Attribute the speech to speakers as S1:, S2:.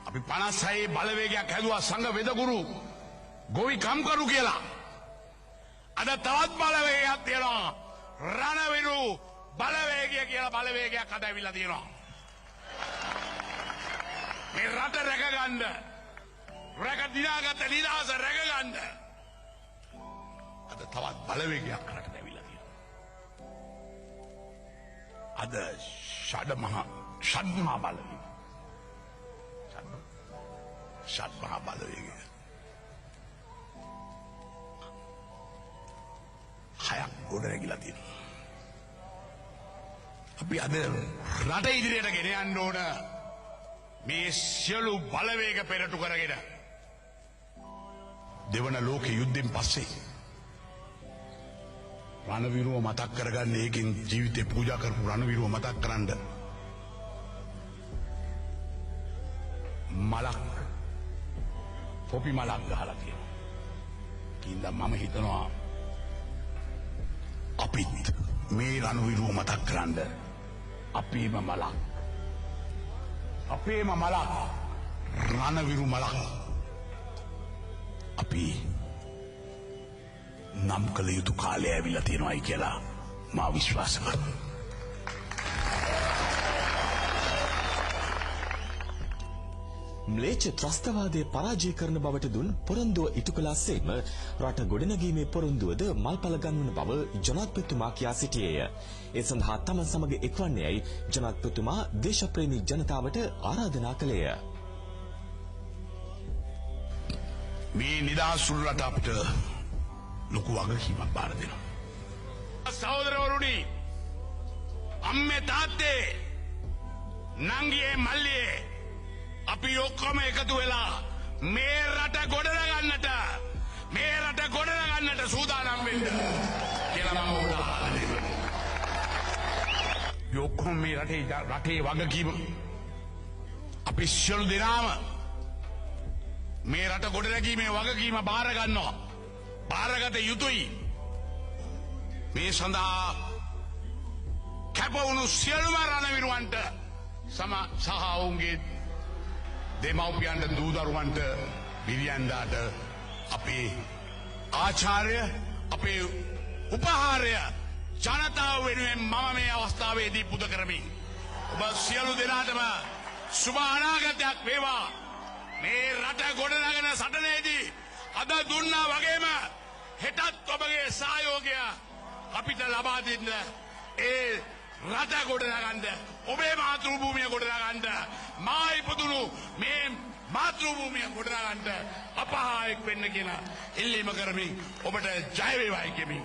S1: අපි 56 බලවේගයක් හැදුවා සංඝ වෙදගුරු ගොවි කම්කරු කියලා. අද තවත් බලවේගයක් තියෙනවා. රණවිරු බලවේගය කියලා බලවේගයක් අද ඇවිල්ලා තියෙනවා. මේ රට රැකගන්න රැක දිනාගත නිදහස රැකගන්න අද තවත් බලවේගයක් රටට ඇවිල්ලා තියෙනවා. අද ෂඩ්මහා බලවේගය ෂඩ්මහා බලවේගය හයක් ගොඩ නැගිලා තියෙනවා. අපි අද රට ඉදිරියට ගෙන යන්න ඕන මේ සියලු බලවේග පෙරටු කරගෙන. දෙවන ලෝක යුද්ධෙන් පස්සේ රණවිරුව මතක් කරගන්න, ඒකෙන් ජීවිතේ පූජා කරපු රණවිරුව මතක් කරන්න මලක් පොපි මලක් ගහලා තියෙනවා. කින්ද මම හිතනවා අපිත් මේ රණවිරුව මතක් කරන්න අපේම මලක් රණවිරු මලක් අපි නම් කළ යුතු කාලය ඇවිල්ලා තියෙනවායි කියලා මා විශ්වාස කරනවා.
S2: ම්ලේච්ඡ ත්‍රස්තවාදය පරාජය කරන බවට දුන් පොරොන්දුව ඉටු කළා සේම රට ගොඩනැගීමේ පොරොන්දුවද මල්පල ගන්වන බව ජනාධිපතිතුමා කියා සිටියේය. ඒ සඳහා තමන් සමග එක්වන්නේයි ජනාධිපතිතුමා දේශප්‍රේමී ජනතාවට ආරාධනා කළේය.
S1: මේ නිදහසුල් රට අපිට ලොකු වගකීමක් බාර දෙනවා. සහෝදරවරුනි, අම්මේ තාත්තේ නංගියේ මල්ලියේ අපි ඔක්කොම එකතු වෙලා මේ රට ගොඩනගන්නට සූදානම් වෙන්න කියලා මම උදාහරණ දෙනවා. ඔක්කොම මේ රටේ වගකීම අපි සියලු දෙනාම මේ රට ගොඩනැගීමේ වගකීම බාර ගන්නවා. බාරගත යුතුයි. මේ සඳහා කැපවුණු සියලුම රණවිරුවන්ට සහ ඔවුන්ගේ දෙමව්පියන්ට, දූ දරුවන්ට, බිරියන්දාට අපේ ආචාර්ය, අපේ උපහාරය ජනතාව වෙනුවෙන් මම මේ අවස්ථාවේදී පුද කරමි. ඔබ සියලු දෙනාටම සුබ අනාගතයක් වේවා. මේ රට ගොඩනගෙන සටනේදී අද දුන්නා වගේම හෙටත් ඔබගේ සහයෝගය අපිට ලබා දෙන්න. ඒ රට ගොඩනගන්න, ඔබේ මාතෘ භූමිය ගොඩනගන්න, මා ඉපදුණු මේ මාතෘ භූමිය ගොඩනගන්න අපහායක් වෙන්න කියලා ඉල්ලීම කරමින් ඔබට ජය වේවායි කියමින්